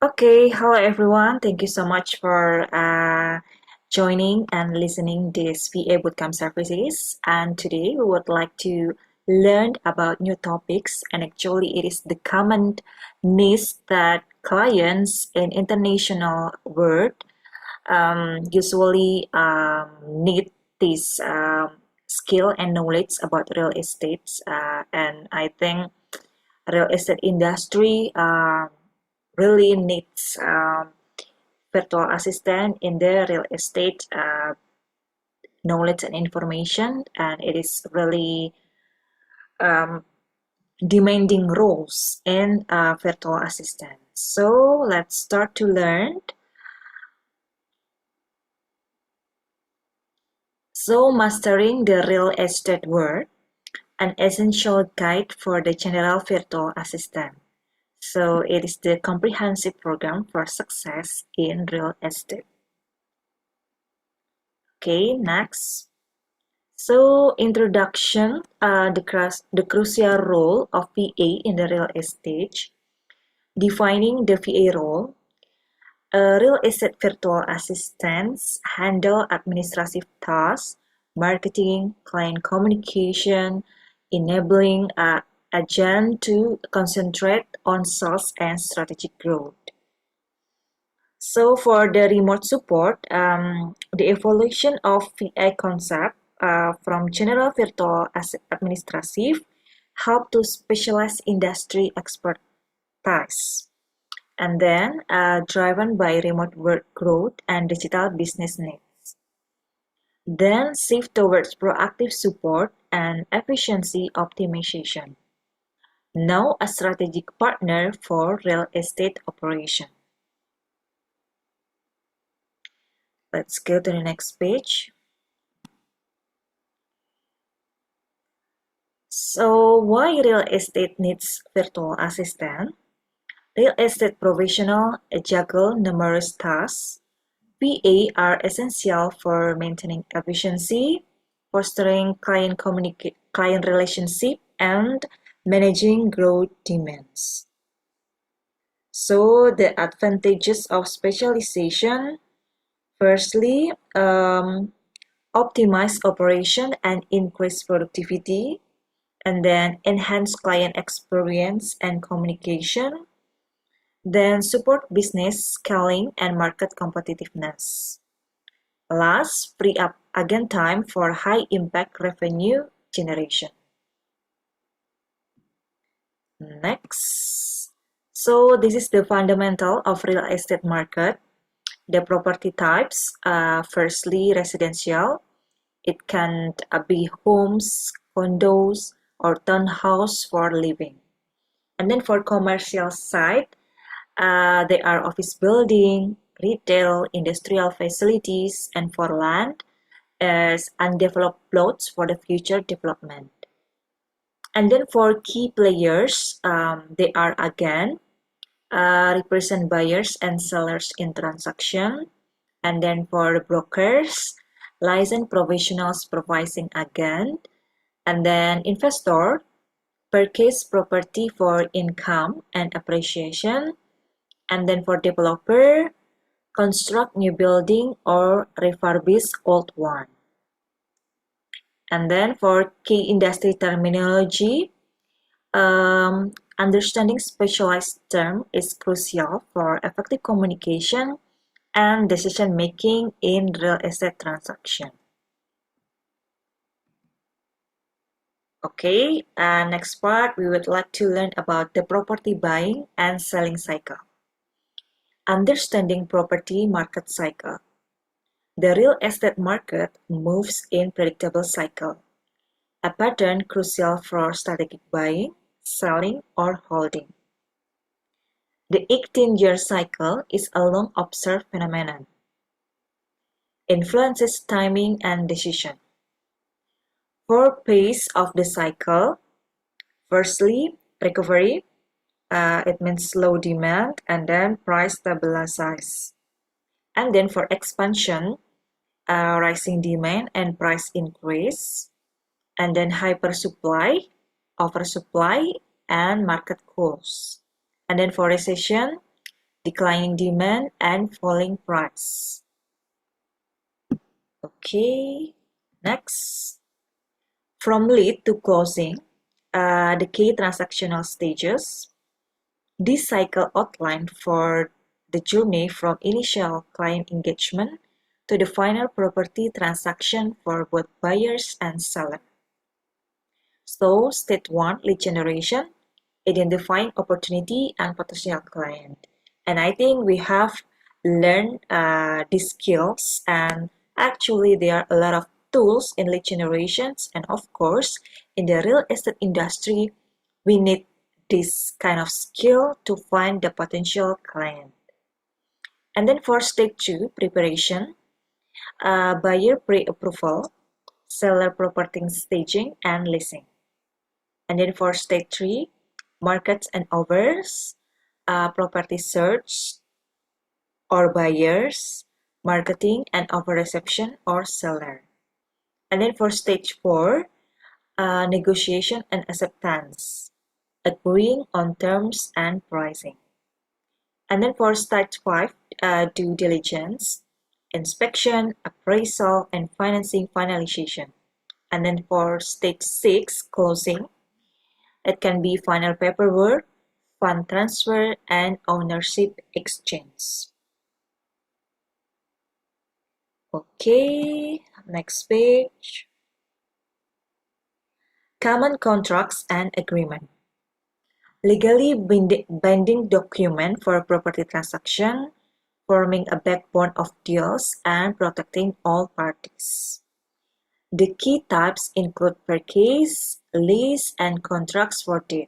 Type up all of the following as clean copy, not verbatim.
Okay, hello everyone. Thank you so much for joining and listening this VA Bootcamp services. And today we would like to learn about new topics, and actually it is the common needs that clients in international world usually need this skill and knowledge about real estate. And I think real estate industry really needs virtual assistant in the real estate knowledge and information, and it is really um, demanding roles in virtual assistant. So let's start to learn. So mastering the real estate world, an essential guide for the general virtual assistant. So it is the comprehensive program for success in real estate. Okay, next. So introduction, the crucial role of VA in the real estate. Defining the VA role. Real estate virtual assistants handle administrative tasks, marketing, client communication, enabling agent to concentrate on sales and strategic growth. So for the remote support, the evolution of VI concept from general virtual administrative help to specialized industry expertise, and then driven by remote work growth and digital business needs. Then shift towards proactive support and efficiency optimization. Now a strategic partner for real estate operation. Let's go to the next page. So why real estate needs virtual assistant? Real estate professionals juggle numerous tasks. VA are essential for maintaining efficiency, fostering client relationship, and managing growth demands. So the advantages of specialization, firstly, optimize operation and increase productivity, and then enhance client experience and communication, then support business scaling and market competitiveness. Last, free up agent time for high impact revenue generation. Next. So this is the fundamental of real estate market. The property types, firstly residential. It can be homes, condos, or townhouse for living. And then for commercial side, they are office building, retail, industrial facilities, and for land as undeveloped plots for the future development. And then for key players, they are again represent buyers and sellers in transaction. And then for brokers, licensed professionals providing agent. And then investor, purchase property for income and appreciation. And then for developer, construct new building or refurbish old one. And then for key industry terminology, understanding specialized term is crucial for effective communication and decision making in real estate transaction. Okay, next part we would like to learn about the property buying and selling cycle. Understanding property market cycle. The real estate market moves in predictable cycle, a pattern crucial for strategic buying, selling, or holding. The 18-year cycle is a long observed phenomenon. Influences timing and decision. 4 phases of the cycle. Firstly, recovery. It means slow demand and then price stabilizes. And then for expansion, rising demand and price increase. And then hypersupply, oversupply, and market cools. And then for recession, declining demand, and falling price. Okay, next. From lead to closing, the key transactional stages. This cycle outlined for the journey from initial client engagement to the final property transaction for both buyers and sellers. So, stage 1, lead generation, identifying opportunity and potential client. And I think we have learned these skills, and actually there are a lot of tools in lead generations, and of course in the real estate industry we need this kind of skill to find the potential client. And then for stage 2, preparation, buyer pre-approval, seller property staging and leasing. And then for stage 3, markets and offers, property search or buyers, marketing and offer reception or seller. And then for stage 4, negotiation and acceptance, agreeing on terms and pricing. And then for stage 5, due diligence, inspection, appraisal, and financing finalization. And then for stage 6, closing, it can be final paperwork, fund transfer, and ownership exchange. Okay, next page. Common contracts and agreement. Legally binding document for a property transaction, forming a backbone of deals and protecting all parties. The key types include purchase, lease, and contracts for deed.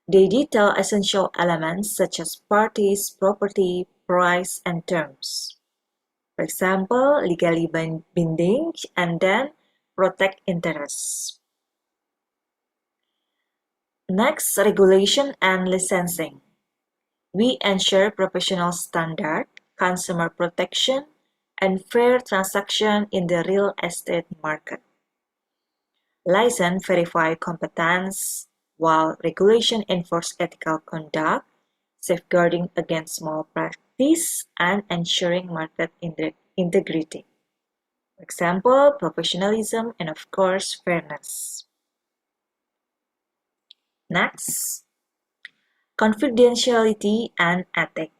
They detail essential elements such as parties, property, price, and terms. For example, legally binding and then protect interests. Next, regulation and licensing. We ensure professional standard, consumer protection, and fair transaction in the real estate market. License verify competence, while regulation enforce ethical conduct, safeguarding against malpractice and ensuring market integrity. For example, professionalism and of course fairness. Next, confidentiality and ethics.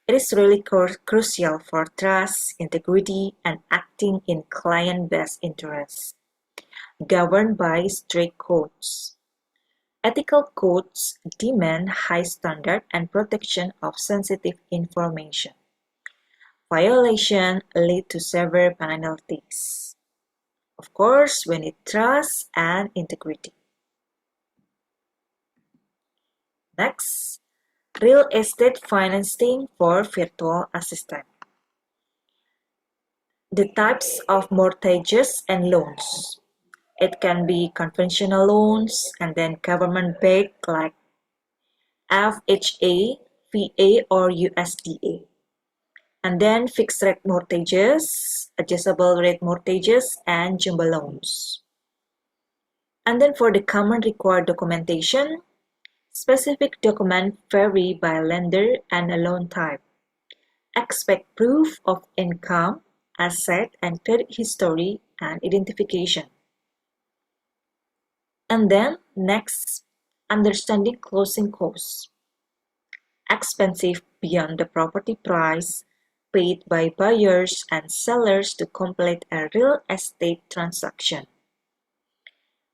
It is really crucial for trust, integrity, and acting in client best interests, governed by strict codes. Ethical codes demand high standard and protection of sensitive information. Violation lead to severe penalties. Of course, we need trust and integrity. Next, real estate financing for virtual assistant. The types of mortgages and loans. It can be conventional loans and then government-backed like FHA, VA, or USDA. And then fixed rate mortgages, adjustable rate mortgages, and jumbo loans. And then for the common required documentation, specific documents vary by lender and loan type. Expect proof of income, asset and credit history, and identification. And then next, understanding closing costs. Expensive beyond the property price paid by buyers and sellers to complete a real estate transaction.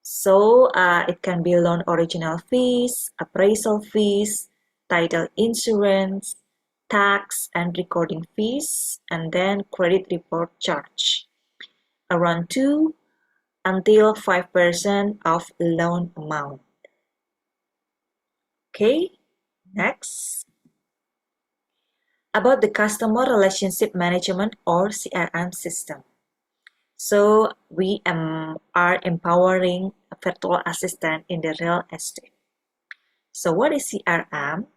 So it can be loan original fees, appraisal fees, title insurance, tax and recording fees, and then credit report charge. Around 2 until 5% of loan amount. Okay, next. About the customer relationship management or CRM system. So we are empowering a virtual assistant in the real estate. So what is CRM?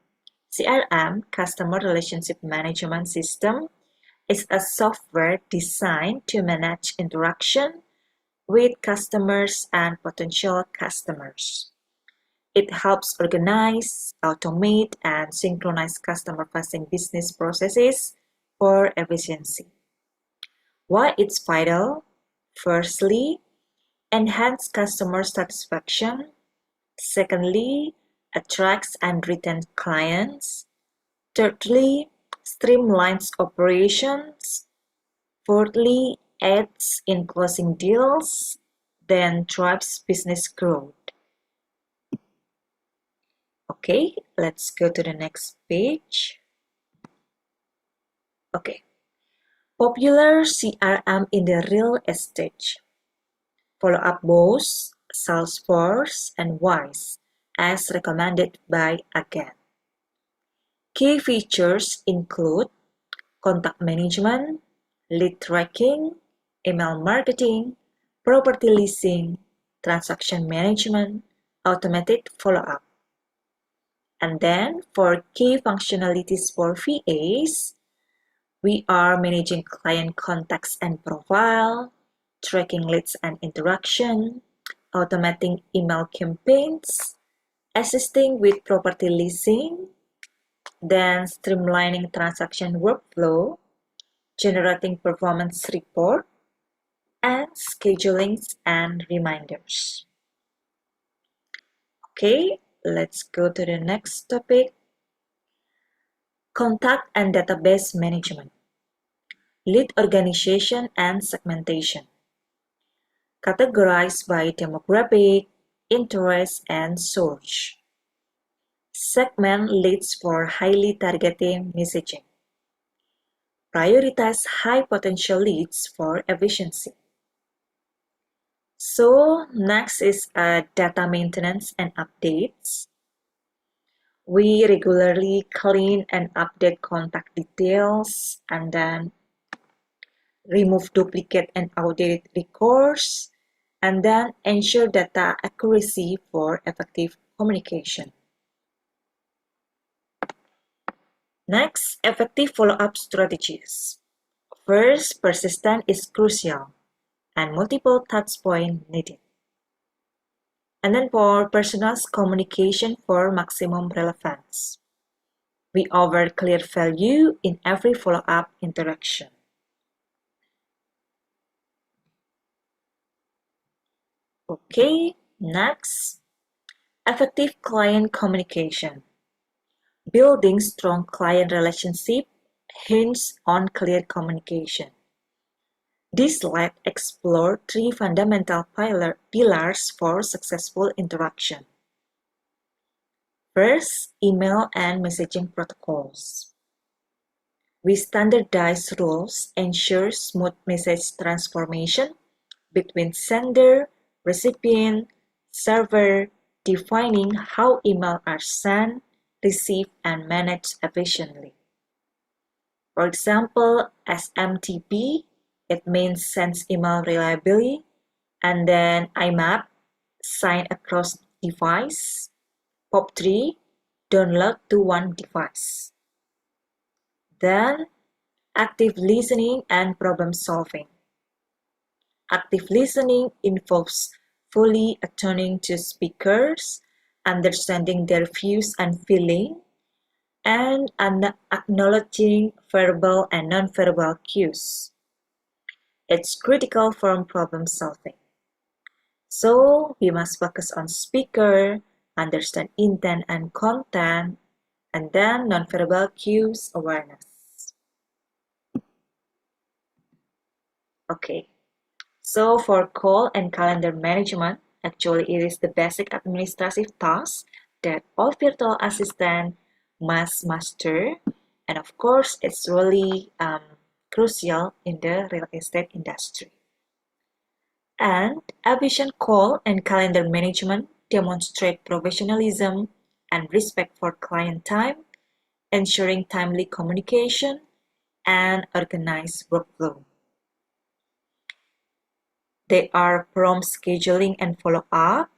CRM, Customer Relationship Management System, is a software designed to manage interaction with customers and potential customers. It helps organize, automate, and synchronize customer-facing business processes for efficiency. Why it's vital? Firstly, enhance customer satisfaction. Secondly, attracts and retains clients. Thirdly, streamlines operations. Fourthly, aids in closing deals. Then drives business growth. Okay, let's go to the next page. Okay, popular CRM in the real estate. Follow-up Boss, Salesforce, and Wise, as recommended by Again. Key features include contact management, lead tracking, email marketing, property leasing, transaction management, automated follow-up. And then for key functionalities for VAs, we are managing client contacts and profile, tracking leads and interaction, automating email campaigns, assisting with property leasing, then streamlining transaction workflow, generating performance report, and scheduling and reminders. Okay, let's go to the next topic. Contact and database management. Lead organization and segmentation. Categorize by demographic, interest, and source. Segment leads for highly targeted messaging. Prioritize high potential leads for efficiency. So next is data maintenance and updates. We regularly clean and update contact details and then remove duplicate and outdated records and then ensure data accuracy for effective communication. Next, effective follow-up strategies. First, persistence is crucial and multiple touchpoints needed. And then for personalized communication for maximum relevance. We offer clear value in every follow-up interaction. Okay, next, effective client communication. Building strong client relationship hinges on clear communication. This slide explores three fundamental pillars for successful interaction. First, email and messaging protocols. We standardize rules ensure smooth message transformation between sender, recipient, server, defining how emails are sent, received, and managed efficiently. For example, SMTP, it means sends email reliably, and then IMAP, sign across device, POP3, download to one device. Then, active listening and problem solving. Active listening involves fully attuning to speakers, understanding their views and feelings, and acknowledging verbal and non-verbal cues. It's critical for problem solving. So, we must focus on speaker, understand intent and content, and then non-verbal cues awareness. Okay, so for call and calendar management, actually it is the basic administrative task that all virtual assistant must master, and of course it's really crucial in the real estate industry. And efficient call and calendar management demonstrate professionalism and respect for client time, ensuring timely communication and organized workflow. They are prompt scheduling and follow-up.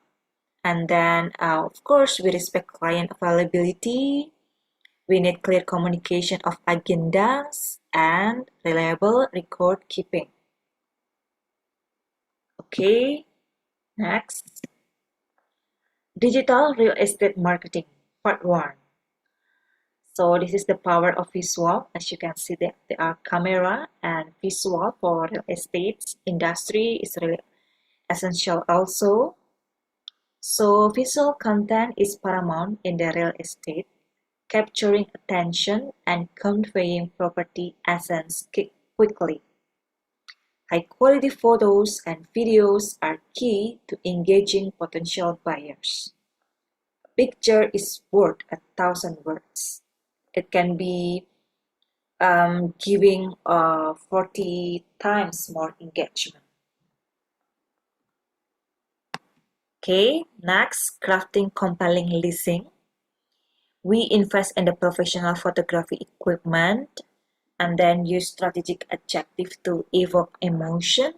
And then, of course, we respect client availability. We need clear communication of agendas and reliable record keeping. Okay, next. Digital real estate marketing, part 1. So this is the power of visual. As you can see, there are camera and visual for real estate industry is really essential also. So visual content is paramount in the real estate, capturing attention and conveying property essence quickly. High-quality photos and videos are key to engaging potential buyers. A picture is worth 1,000 words. It can be giving 40 times more engagement. Okay, next, crafting compelling listing. We invest in the professional photography equipment and then use strategic adjective to evoke emotion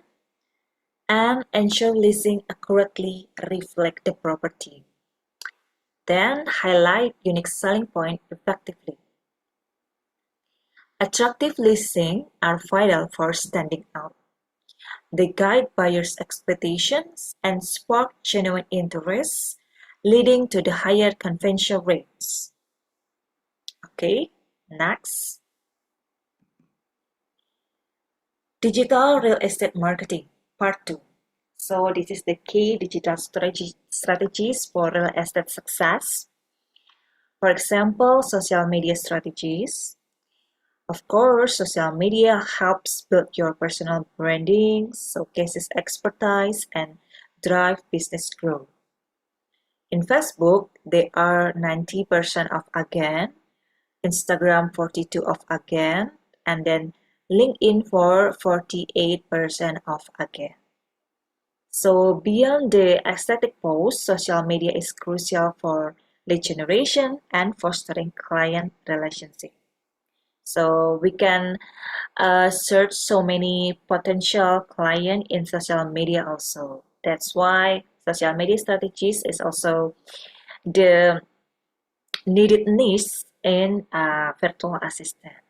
and ensure listing accurately reflect the property. Then highlight unique selling point effectively. Attractive listings are vital for standing out. They guide buyers' expectations and spark genuine interest, leading to the higher conversion rates. Okay, next. Digital real estate marketing, part 2. So this is the key digital strategies for real estate success. For example, social media strategies. Of course, social media helps build your personal branding, showcases expertise, and drive business growth. In Facebook, they are 90% off again, Instagram 42 off again, and then LinkedIn for 48% off again. So beyond the aesthetic post, social media is crucial for lead generation and fostering client relationship. So we can search so many potential client in social media also. That's why social media strategies is also the needed niche in virtual assistant.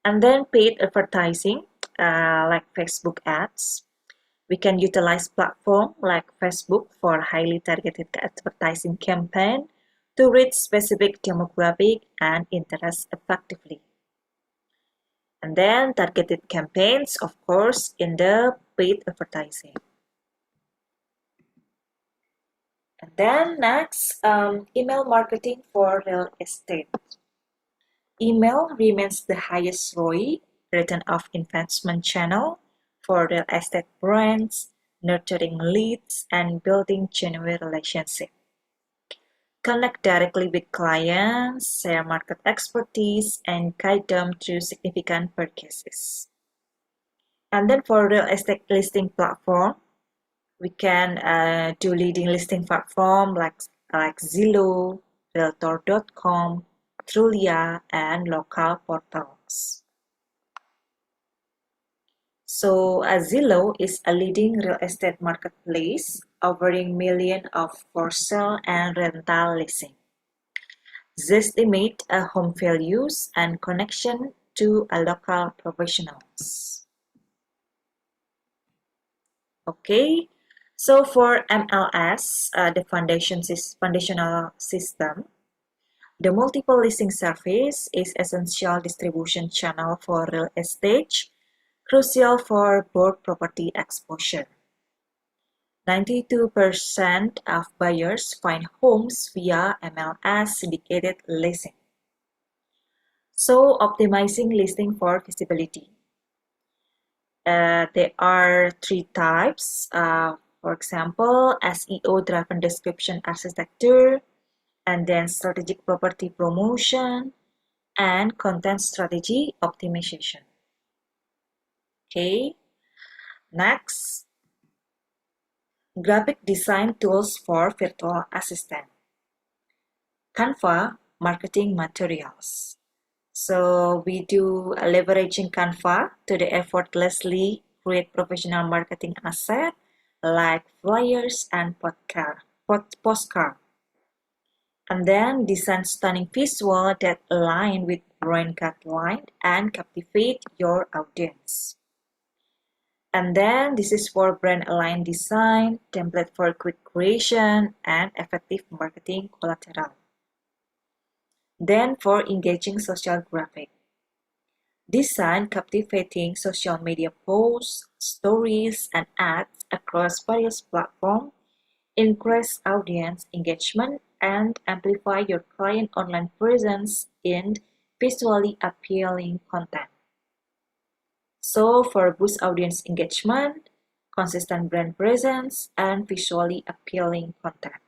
And then paid advertising, like Facebook ads. We can utilize platform like Facebook for highly targeted advertising campaign to reach specific demographic and interest effectively. And then targeted campaigns, of course, in the paid advertising. And then next, email marketing for real estate. Email remains the highest ROI, return of investment channel for real estate brands, nurturing leads and building genuine relationships. Connect directly with clients, share market expertise, and guide them through significant purchases. And then for real estate listing platform, we can do leading listing platform like Zillow, Realtor.com, Trulia, and local portals. So Zillow is a leading real estate marketplace offering millions of for sale and rental leasing. This estimate home values and connection to a local professionals. Okay, so for MLS, the foundational system, the multiple listing service is essential distribution channel for real estate, crucial for both property exposure. 92% of buyers find homes via MLS syndicated listing. So optimizing listing for visibility. There are 3 types. For example, SEO-driven description architecture, and then strategic property promotion, and content strategy optimization. Okay, next, graphic design tools for virtual assistant. Canva marketing materials. So we do leveraging Canva to effortlessly create professional marketing asset like flyers and postcard. And then design stunning visual that align with brand guideline and captivate your audience. And then this is for brand aligned design, template for quick creation, and effective marketing collateral. Then for engaging social graphic. Design captivating social media posts, stories, and ads across various platforms, increase audience engagement, and amplify your client online presence in visually appealing content. So for boost audience engagement, consistent brand presence, and visually appealing content.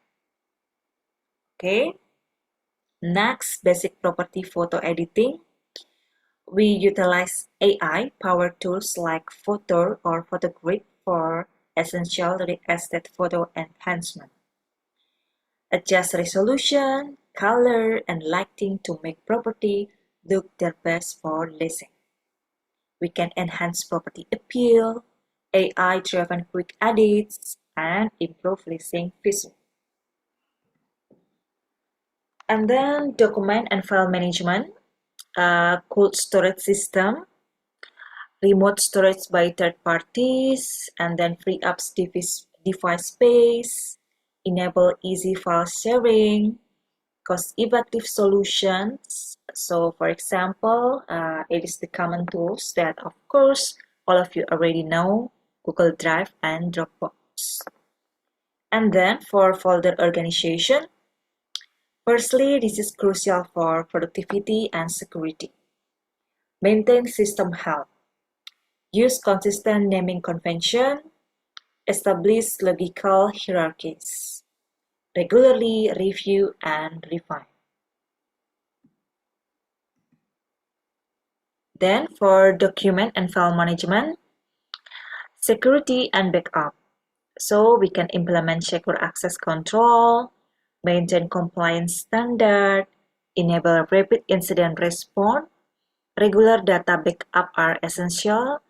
Okay. Next, basic property photo editing. We utilize AI-powered tools like Photo or PhotoGrid for essential real estate photo enhancement. Adjust resolution, color, and lighting to make property look their best for listing. We can enhance property appeal, AI-driven quick edits, and improve listing visual. And then document and file management, cold storage system, remote storage by third parties, and then free up device space, enable easy file sharing, cost-effective solutions. So for example, it is the common tools that of course all of you already know, Google Drive and Dropbox. And then for folder organization, firstly, this is crucial for productivity and security. Maintain system health. Use consistent naming convention. Establish logical hierarchies. Regularly review and refine. Then for document and file management, security and backup. So we can implement secure access control, maintain compliance standard, enable rapid incident response, regular data backup are essential,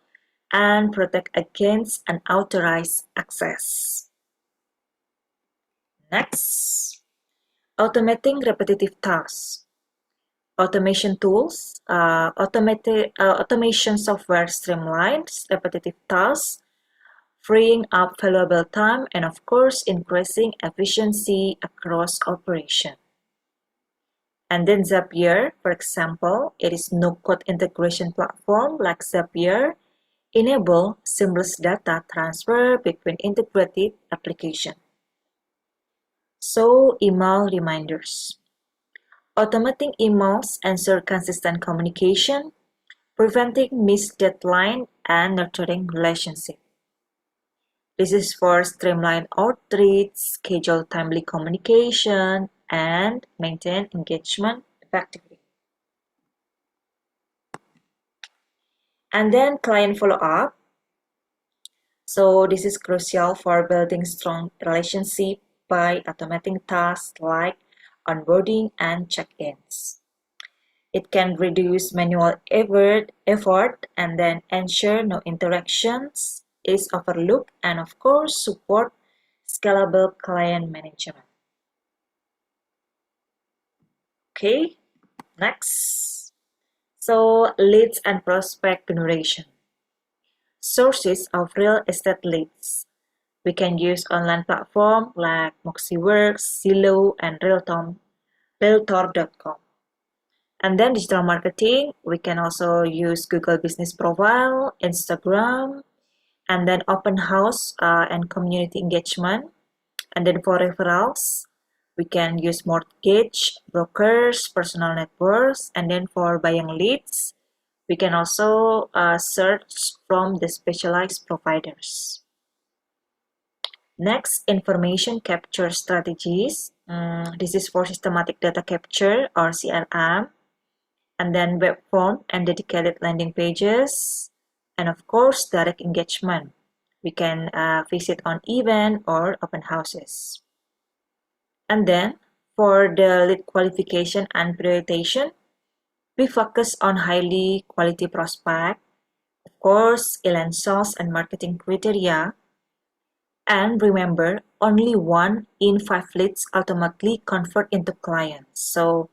and protect against unauthorized access. Next, automating repetitive tasks. Automation tools, automation software streamlines repetitive tasks, freeing up valuable time and of course increasing efficiency across operation. And then Zapier, for example, it is no-code integration platform like Zapier, enable seamless data transfer between integrated applications. So, email reminders. Automating emails ensure consistent communication, preventing missed deadline and nurturing relationship. This is for streamline outreach, schedule timely communication, and maintain engagement effectively. And then client follow-up. So this is crucial for building strong relationship by automating tasks like onboarding and check-ins. It can reduce manual effort and then ensure no interactions is overlooked and of course support scalable client management. Okay, next. So leads and prospect generation. Sources of real estate leads. We can use online platforms like Moxieworks, Zillow, and Realtor.com. And then digital marketing, we can also use Google Business Profile, Instagram, and then open house and community engagement. And then for referrals, we can use mortgage, brokers, personal networks, and then for buying leads, we can also search from the specialized providers. Next, information capture strategies. This is for systematic data capture or CRM. And then web form and dedicated landing pages. And of course, direct engagement. We can visit on event or open houses. And then for the lead qualification and prioritization, we focus on highly quality prospect, of course, align sales and marketing criteria. And remember, only 1 in 5 leads ultimately convert into clients. So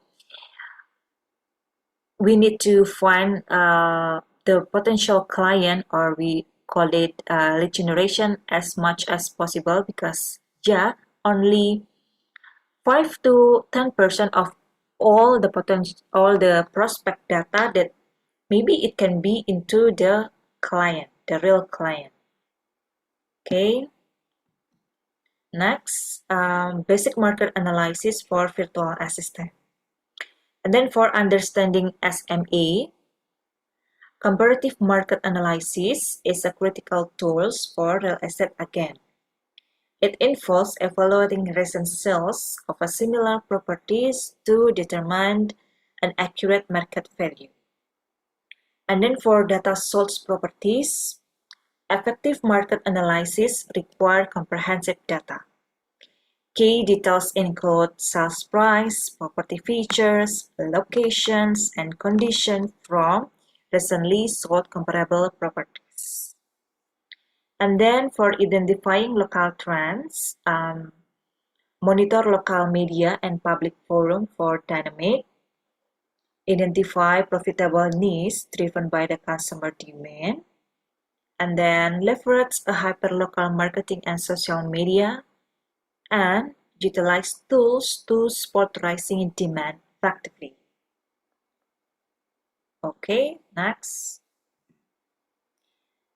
we need to find the potential client, or we call it lead generation as much as possible, because yeah, only 5 to 10% of all the prospect data that maybe it can be into the client, the real client. Okay. Next, basic market analysis for virtual assistant. And then for understanding SMA, comparative market analysis is a critical tool for real estate again. It involves evaluating recent sales of a similar properties to determine an accurate market value. And then for data sold properties, effective market analysis require comprehensive data. Key details include sales price, property features, locations, and condition from recently sold comparable properties. And then for identifying local trends, monitor local media and public forum for dynamic, identify profitable needs driven by the consumer demand, and then leverage a hyperlocal marketing and social media, and utilize tools to support rising demand effectively. Okay, next.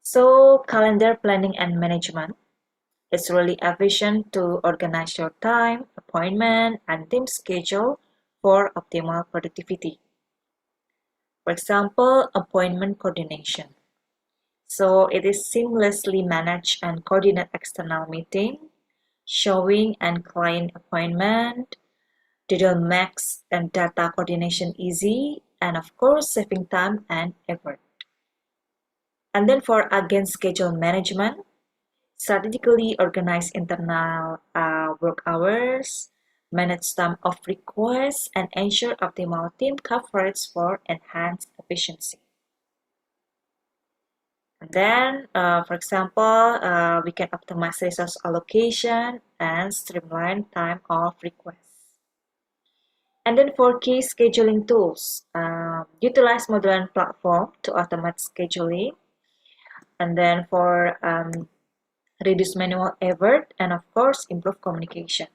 So, calendar planning and management. It's really efficient to organize your time, appointment, and team schedule for optimal productivity. For example, appointment coordination. So it is seamlessly manage and coordinate external meeting, showing and client appointment, digital max and data coordination easy, and of course saving time and effort. And then for agent schedule management, strategically organize internal work hours, manage time of requests, and ensure optimal team coverage for enhanced efficiency. And then, for example, we can optimize resource allocation and streamline time of requests. And then for key scheduling tools, utilize modern platform to automate scheduling. And then for reduce manual effort, and of course, improve communication.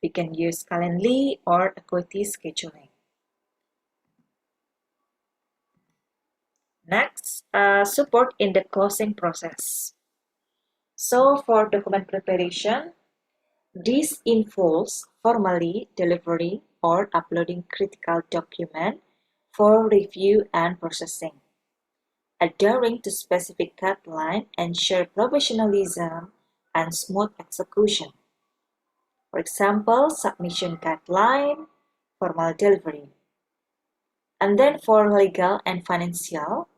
We can use Calendly or Acuity scheduling. Next, support in the closing process. So for document preparation, this involves formally delivering or uploading critical document for review and processing. Adhering to specific guidelines ensure professionalism and smooth execution. For example, submission guideline, formal delivery. And then for legal and financial,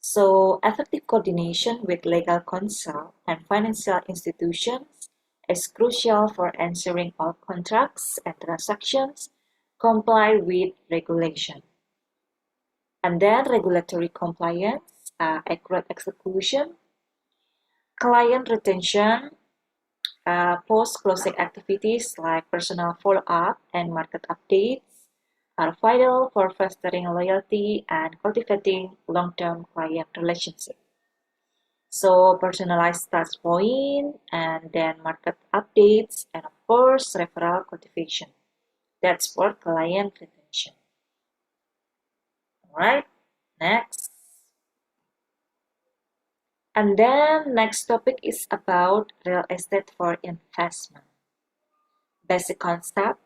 so effective coordination with legal counsel and financial institutions is crucial for ensuring all contracts and transactions comply with regulation. And then regulatory compliance, accurate execution, client retention, post-closing activities like personal follow-up and market updates are vital for fostering loyalty and cultivating long-term client relationships. So personalized touch point, and then market updates, and of course referral cultivation. That's for client retention. Alright, next. And then next topic is about real estate for investment. Basic concept.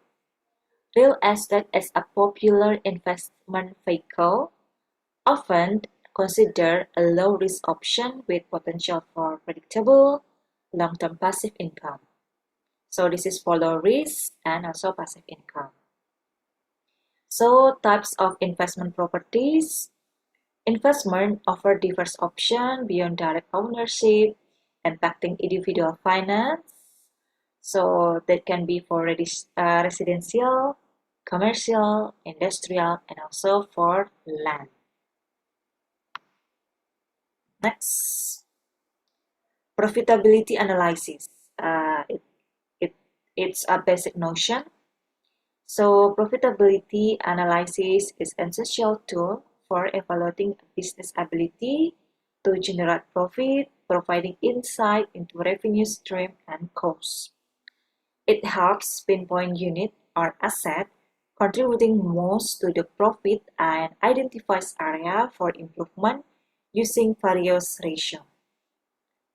Real estate is a popular investment vehicle, often considered a low-risk option with potential for predictable, long-term passive income. So this is for low risk and also passive income. So types of investment properties. Investment offer diverse options beyond direct ownership, impacting individual finance. So that can be for residential, commercial, industrial, and also for land. Next, profitability analysis. It's a basic notion. So profitability analysis is an essential tool for evaluating a business ability to generate profit, providing insight into revenue stream and costs. It helps pinpoint unit or asset contributing most to the profit and identifies area for improvement using various ratios.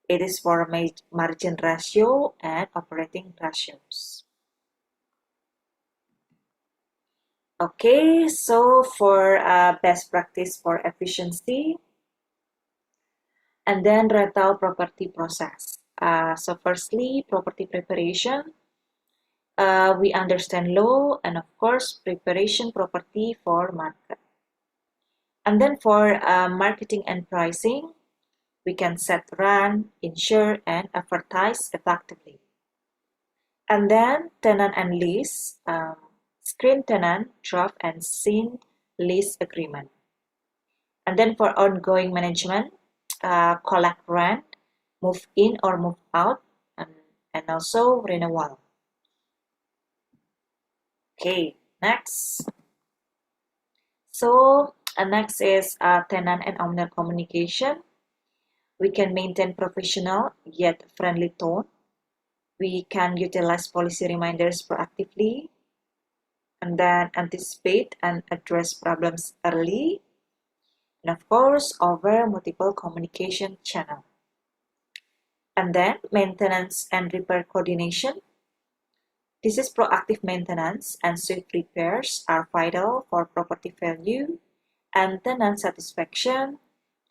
It is for margin ratio and operating ratios. Okay, so for best practice for efficiency, and then rental property process. So firstly, property preparation. We understand law and of course preparation property for market. And then for marketing and pricing, we can set run, insure, and advertise effectively. And then tenant and lease, screen tenant, draft and sign lease agreement. And then for ongoing management, collect rent, move in or move out, and also renewal. Okay, next. So next is tenant and owner communication. We can maintain professional yet friendly tone. We can utilize policy reminders proactively and then anticipate and address problems early. And of course, over multiple communication channels. And then maintenance and repair coordination. This is proactive maintenance and swift repairs are vital for property value and tenant satisfaction,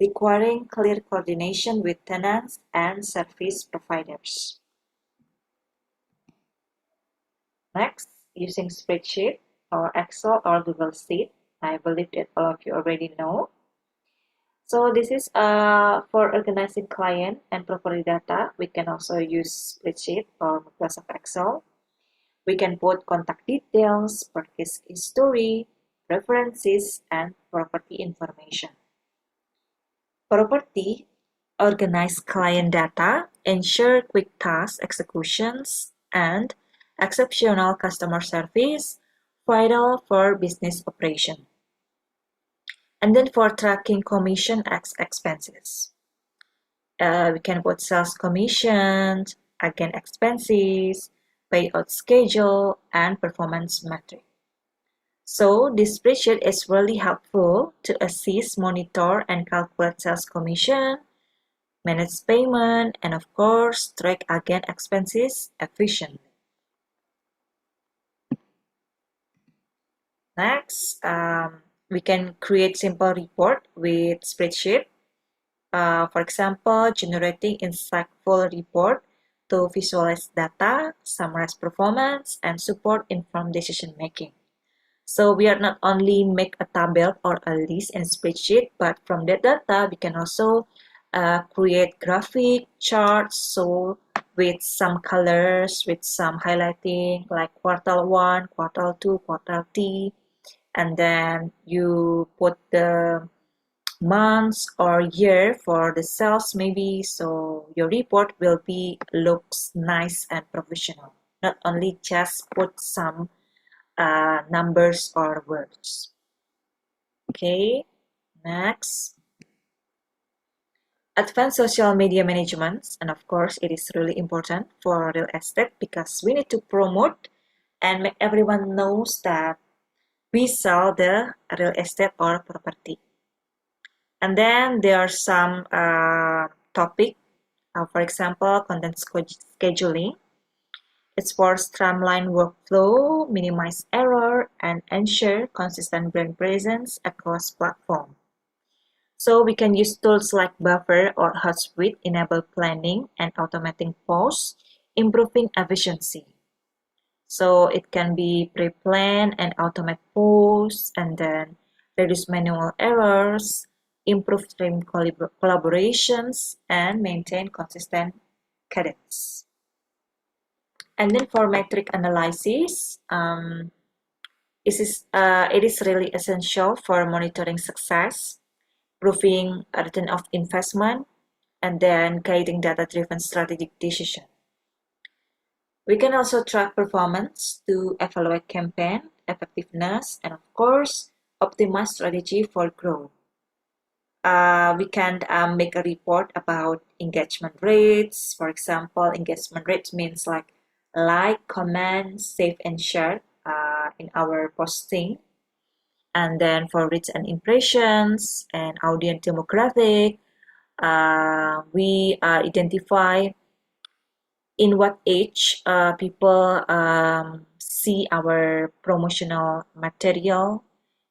requiring clear coordination with tenants and service providers. Next, using spreadsheet or Excel or Google Sheet. I believe that all of you already know. So this is for organizing client and property data. We can also use spreadsheet or Microsoft Excel. We can put contact details, purchase history, references, and property information. Property, organize client data, ensure quick task executions, and exceptional customer service, vital for business operation. And then for tracking commission expenses, we can put sales commission, agent expenses, payout schedule, and performance metric. So this spreadsheet is really helpful to assist, monitor, and calculate sales commission, manage payment, and of course, track agent expenses efficiently. Next, we can create simple report with spreadsheet. For example, generating insightful report to visualize data, summarize performance, and support informed decision making. So we are not only make a table or a list in spreadsheet, but from that data, we can also create graphic charts. So with some colors, with some highlighting like quarter 1, quarter 2, quarter 3, and then you put the months or year for the sales maybe, so your report will be looks nice and professional, not only just put some numbers or words. Okay, next, advanced social media management, and of course it is really important for real estate because we need to promote and make everyone knows that we sell the real estate or property. And then there are some topic, for example, content scheduling. It's for streamline workflow, minimize error, and ensure consistent brand presence across platform. So we can use tools like Buffer or Hotsuite, enable planning and automating posts, improving efficiency. So it can be pre-plan and automate posts, and then reduce manual errors, improve team collaborations, and maintain consistent cadence. And then for metric analysis, it is really essential for monitoring success, proving a return of investment, and then guiding data-driven strategic decision. We can also track performance to evaluate campaign effectiveness and of course optimize strategy for growth. we can make a report about engagement rates. For example, engagement rates means like, comment, save, and share in our posting. And then for reach and impressions and audience demographic, we identify in what age people see our promotional material,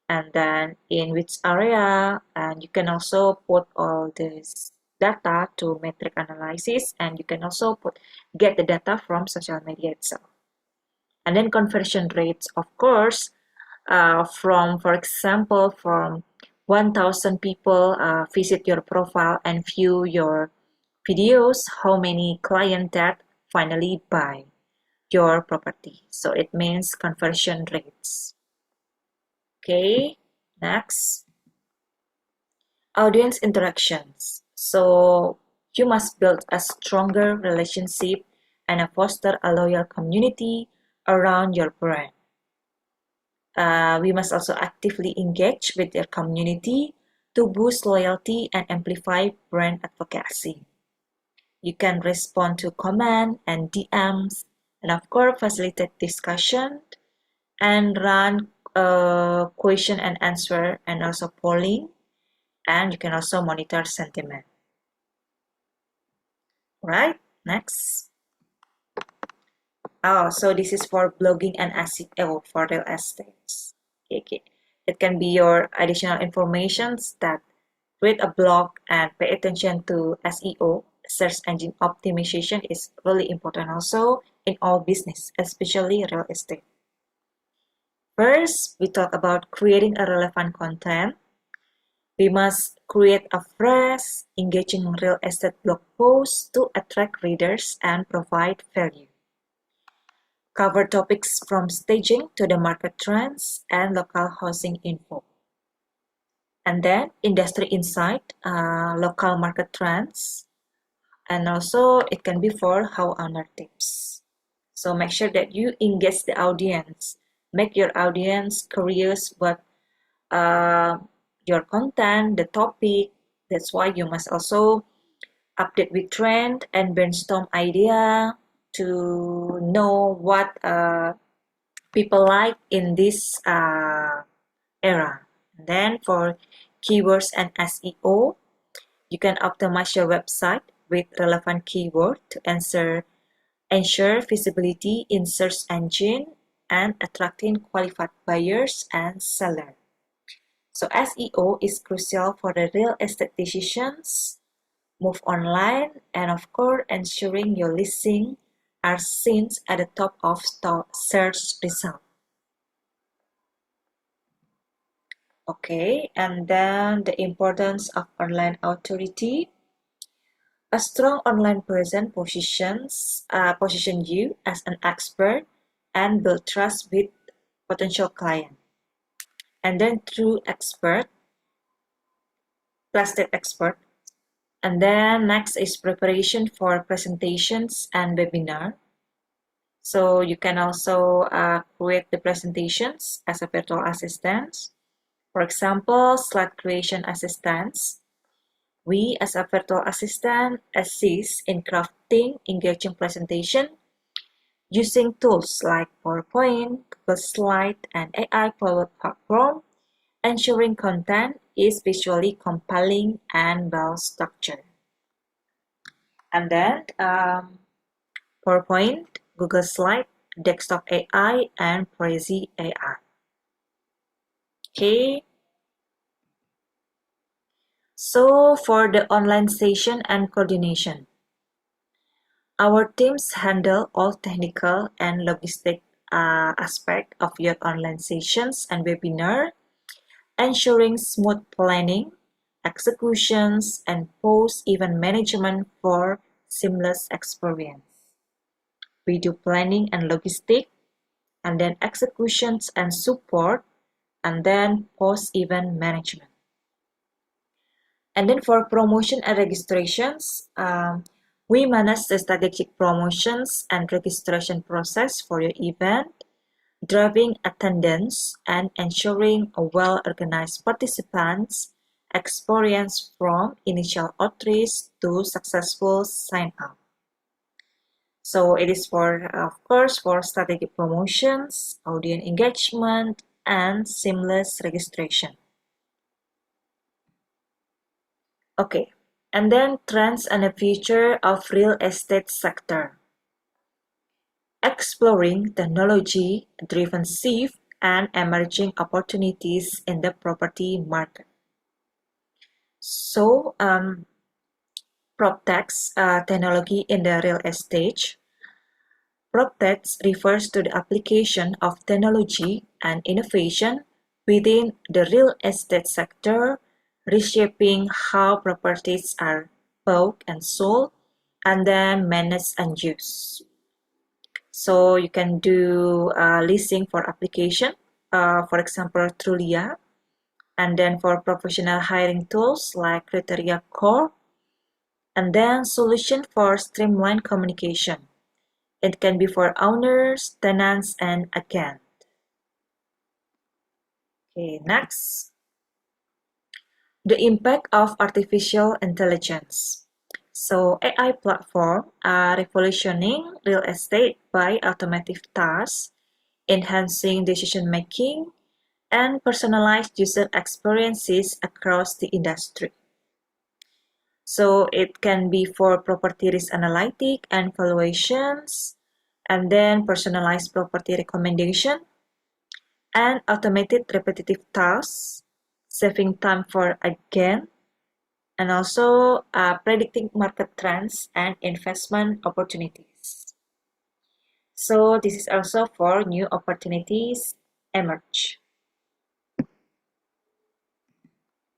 and then in which area, and you can also put all this data to metric analysis, and you can also get the data from social media itself. And then conversion rates, of course, for example, from 1,000 people visit your profile and view your videos, how many clients that finally buy your property. So it means conversion rates. Okay, next. Audience interactions. So you must build a stronger relationship and foster a loyal community around your brand. We must also actively engage with their community to boost loyalty and amplify brand advocacy. You can respond to comments and DMs, and of course facilitate discussion and run question and answer, and also polling, and you can also monitor sentiment. Right, next. Oh, so this is for blogging and SEO for real estate. Okay. It can be your additional informations that create a blog and pay attention to SEO. Search engine optimization is really important also in all business, especially real estate. First, we talk about creating a relevant content. We must create a fresh, engaging real estate blog post to attract readers and provide value. Cover topics from staging to the market trends and local housing info. And then industry insight, local market trends, and also it can be for how owner tips. So make sure that you engage the audience. Make your audience curious what your content, the topic. That's why you must also update with trend and brainstorm idea to know what people like in this era. And then for keywords and SEO, you can optimize your website with relevant keyword to ensure visibility in search engine and attracting qualified buyers and sellers. So SEO is crucial for the real estate decisions, move online, and of course ensuring your listing are seen at the top of search result. Okay, and then the importance of online authority. A strong online presence position you as an expert and build trust with potential client. And then true expert, trusted expert. And then next is preparation for presentations and webinar. So you can also create the presentations as a virtual assistant. For example, slide creation assistants. We as a virtual assistant assist in crafting engaging presentation using tools like PowerPoint, Google Slide, and AI-powered platform, ensuring content is visually compelling and well-structured. And then PowerPoint, Google Slide, Desktop AI, and Prezi AI. Okay. So for the online session and coordination, our teams handle all technical and logistic aspect of your online sessions and webinar, ensuring smooth planning, executions, and post-event management for seamless experience. We do planning and logistic, and then executions and support, and then post-event management. And then for promotion and registrations, we manage the strategic promotions and registration process for your event, driving attendance and ensuring a well-organized participants experience from initial outreach to successful sign-up. So it is for, of course, for strategic promotions, audience engagement, and seamless registration. Okay, and then trends and the future of real estate sector. Exploring technology-driven shift and emerging opportunities in the property market. So, PropTech's technology in the real estate. PropTech refers to the application of technology and innovation within the real estate sector, reshaping how properties are bought and sold, and then managed and used. So you can do leasing for application, for example, Trulia, and then for professional hiring tools like Criteria Core, and then solution for streamlined communication. It can be for owners, tenants, and agent. Okay, next. The impact of artificial intelligence. So AI platforms are revolutionizing real estate by automating tasks, enhancing decision-making, and personalized user experiences across the industry. So it can be for property risk analytic and valuations, and then personalized property recommendation, and automated repetitive tasks, saving time for agent, and also predicting market trends and investment opportunities. So this is also for new opportunities emerge.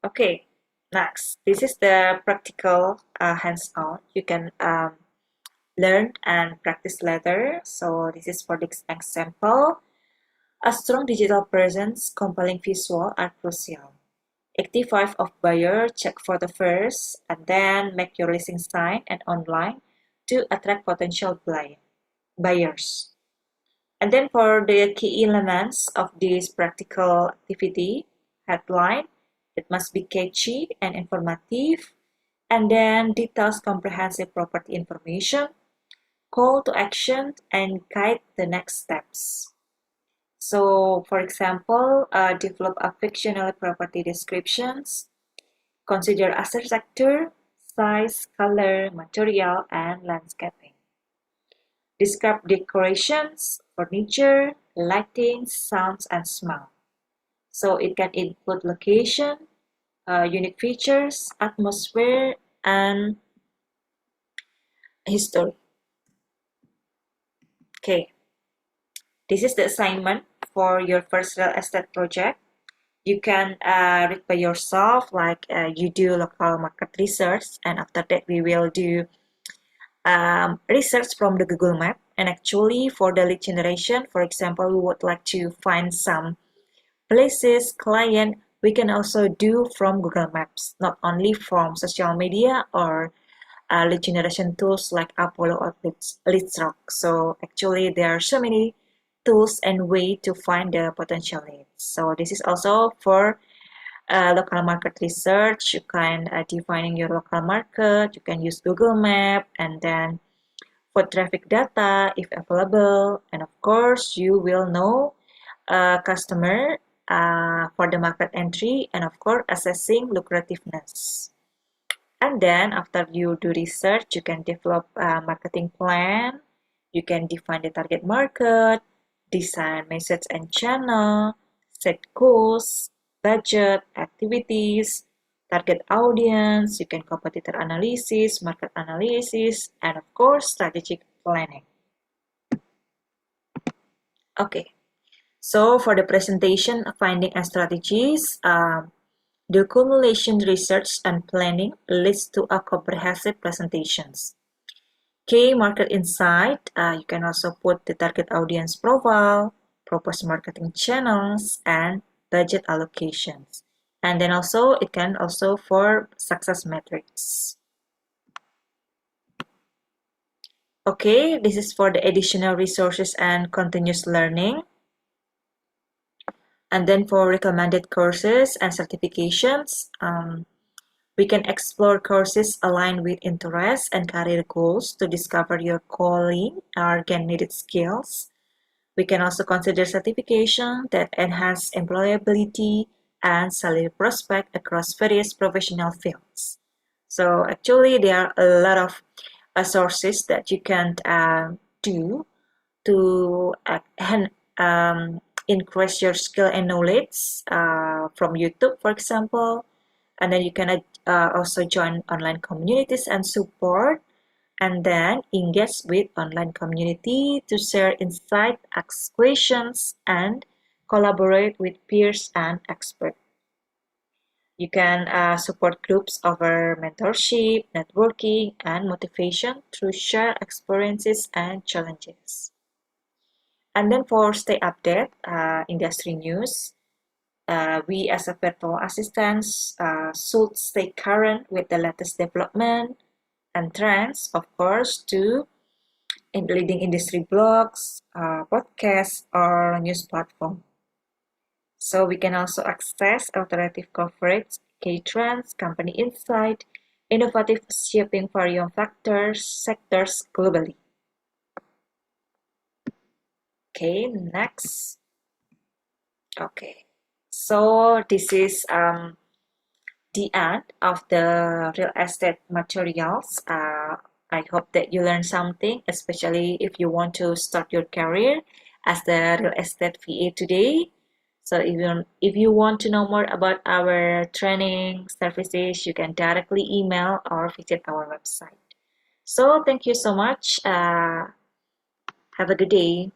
Okay, next, this is the practical hands-on. You can learn and practice later. So this is for this example. A strong digital presence, compelling visual are crucial. Active of buyer, check for the first, and then make your listing sign and online to attract potential buyers. And then for the key elements of this practical activity, headline, it must be catchy and informative, and then details comprehensive property information, call to action, and guide the next steps. So, for example, develop a fictional property descriptions, consider asset sector, size, color, material, and landscaping. Describe decorations, furniture, lighting, sounds, and smell. So it can include location, unique features, atmosphere, and history. Okay, this is the assignment for your first real estate project. You can read by yourself, like you do local market research, and after that we will do research from the Google Map. And actually for the lead generation, for example, we would like to find some places, client, we can also do from Google Maps, not only from social media or lead generation tools like Apollo or Leadsrock. So actually there are so many tools and way to find the potential leads. So this is also for local market research. You can defining your local market. You can use Google Map, and then for traffic data if available, and of course you will know customer for the market entry, and of course assessing lucrativeness. And then after you do research, you can develop a marketing plan. You can define the target market, design message and channel, set goals, budget, activities, target audience. You can competitor analysis, market analysis, and of course strategic planning. Okay, so for the presentation, finding and strategies, the accumulation research and planning leads to a comprehensive presentations. Key market insight, you can also put the target audience profile, proposed marketing channels, and budget allocations. And then also, it can also for success metrics. Okay, this is for the additional resources and continuous learning. And then for recommended courses and certifications, we can explore courses aligned with interests and career goals to discover your calling or gain needed skills. We can also consider certification that enhance employability and salary prospect across various professional fields. So actually, there are a lot of sources that you can do to increase your skill and knowledge from YouTube, for example. And then you can also join online communities and support, and then engage with online community to share insight, ask questions, and collaborate with peers and experts. You can support groups over mentorship, networking, and motivation through shared experiences and challenges. And then for stay update industry news, we as a virtual assistants should stay current with the latest development and trends, of course, to in leading industry blogs, podcasts, or news platform. So we can also access alternative coverage, key trends, company insight, innovative shaping various factors, sectors globally. Okay, next. Okay, so this is the end of the real estate materials. I hope that you learned something, especially if you want to start your career as the real estate VA today. So if you want to know more about our training services, you can directly email or visit our website. So thank you so much. Have a good day.